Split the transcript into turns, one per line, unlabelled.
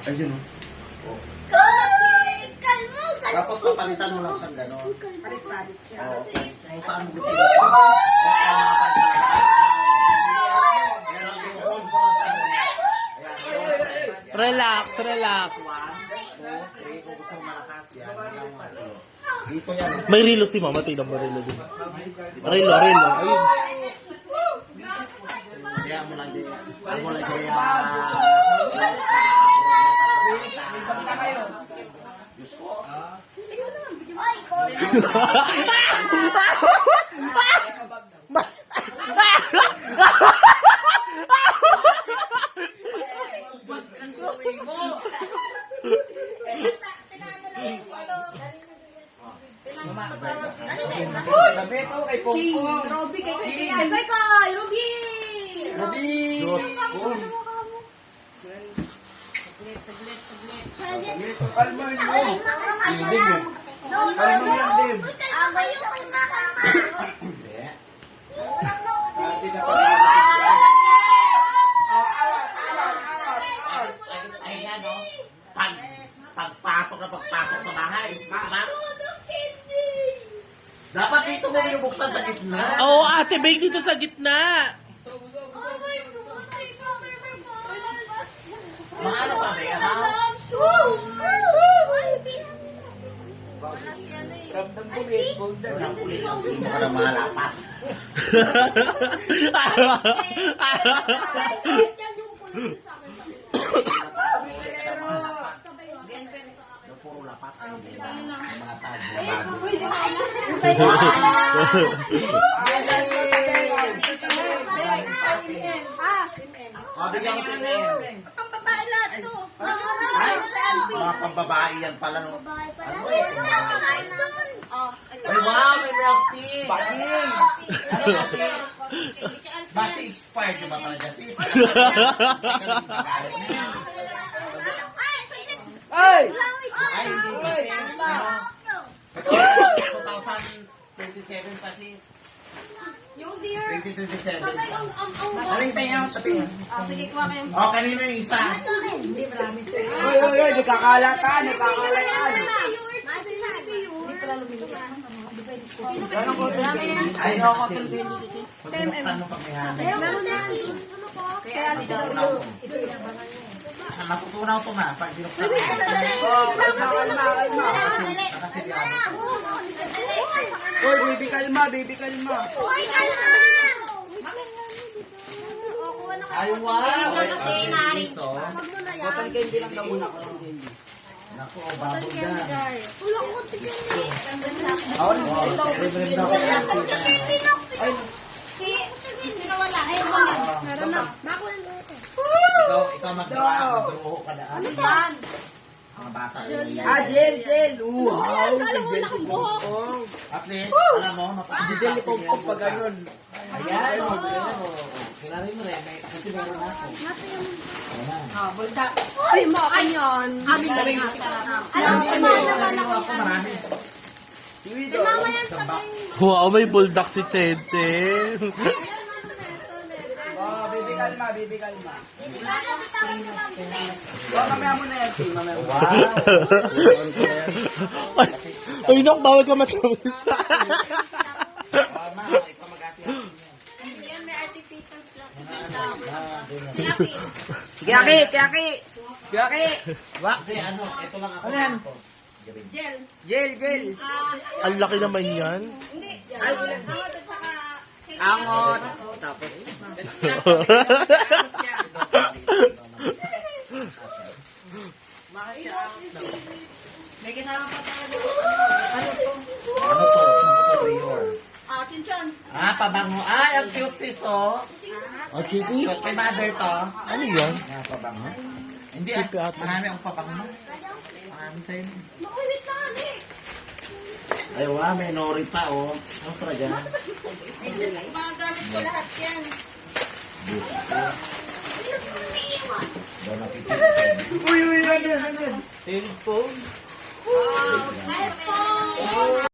Ayun o.
Kalmo!
Tapos papalitan mo lang siyang gano'n.
Palit-palit siya.
Oo, kung saan mo gusto mo.
Relax, relax.
Kung gusto mo malakas yan, yan mo. Dito yan.
May relo si Mama. Tingnan mo relo din. Relo, relo. Ayun.
Kaya mo lang din. Ang mo lang kaya.
Beto kay Pongpong.
Robby, kay Robby!
Robby.
Diyos ko.
Saglit.
Kalma yun mo. Ding eh.
No.
Kalma yan din.
Kalma.
Hindi.
Dati na
Ay, ano? Pagpasok sa bahay. Dapat dito mo binubuksan sa gitna.
Oo, Ate Beng, dito sa gitna.
Maano ka, Bea?
ramdam ko baseball na.
Walang kulit. Hindi mo ka na malapat. Puro lapat. Mga tago. Bigyan mo sa inyo.
Ang babae lahat to.
Ay, mga pambabae yan pala. No? Ano eh? Ay, wow, may milk tea.
Baking.
Basi expired yung mga sis.
Ay!
Ay, hindi ba? 2027 pa sis.
Yung dear.
2027.
Babay, ang
Aling tayo sa pinga.
sige, kuha kayo.
Oh, kanino yung isa?
Oy, oy, oy, nagkakalatan, nagkakalatan.
Ay, no, kasi. Pagbukan mo pag may hamil.
Meron na. Kaya dito.
Natutunaw to ma. Pag binuksan mo.
Oh, kalma, kalma, kalma.
Nakasilihan.
Oy, baby kalma, baby kalma.
Uy, kalma!
Ay, wow. Ay,
Okay,
ang
nari.
bilis, oh.
Wag mo na yan.
Cotton candy lang daw muna, cotton candy.
Naku, babog
Candy,
yan.
guys. Wala ko candy.
Oh, celebrate daw ko yan.
Ay,
Sino wala? Ayun ba? Meron na.
Ikaw magdruho ka daan.
Yan.
Mga bata yun.
Gel, gel. Wow,
Kala mo wala kang buhok.
Oh,
At least, alam mo,
si Gel ni Pongpong pa ganun.
Ayan, kilala mo rin. Kasi meron ako.
Bulda. Uy, makan yun. Abi ka rin. Alam mo,
Meron ako marami.
Iwido.
mama yan sa
Wow, may bulldog si Cheche.
Oh, baby kalma, baby kalma. Oh, mamaya mo na yan, Tim. Mamaya mo.
Wow.
Ay, Nok, bawal ka matamis.
Ma, ikaw mag-ati-ati niya.
may artificial flag.
Kiyaki, kiyaki. Kiyaki.
Kasi ano, ito lang ako.
Ano yan?
Gel.
Gel, gel.
Ang laki naman yan.
Hindi. Angot at saka...
Angot. Tapos.
May kasama pa tayo.
Ano to? Mayor.
Chinchan.
Pabango. Ay, ang cute sis, oh.
Oh, Chippy?
Cute. Kay mother to.
Ano yan?
Pabango. Hindi,
Chippy ate.
marami akong pabango. Marami sa'yo.
Makulit lang eh.
Ay, wow, may nori pa, oh. Ano talaga?
Mga gamit ko lahat yan.
Doon nakikita.
Uy, uy, ano yan? Cellphone.
Wow. iPhone.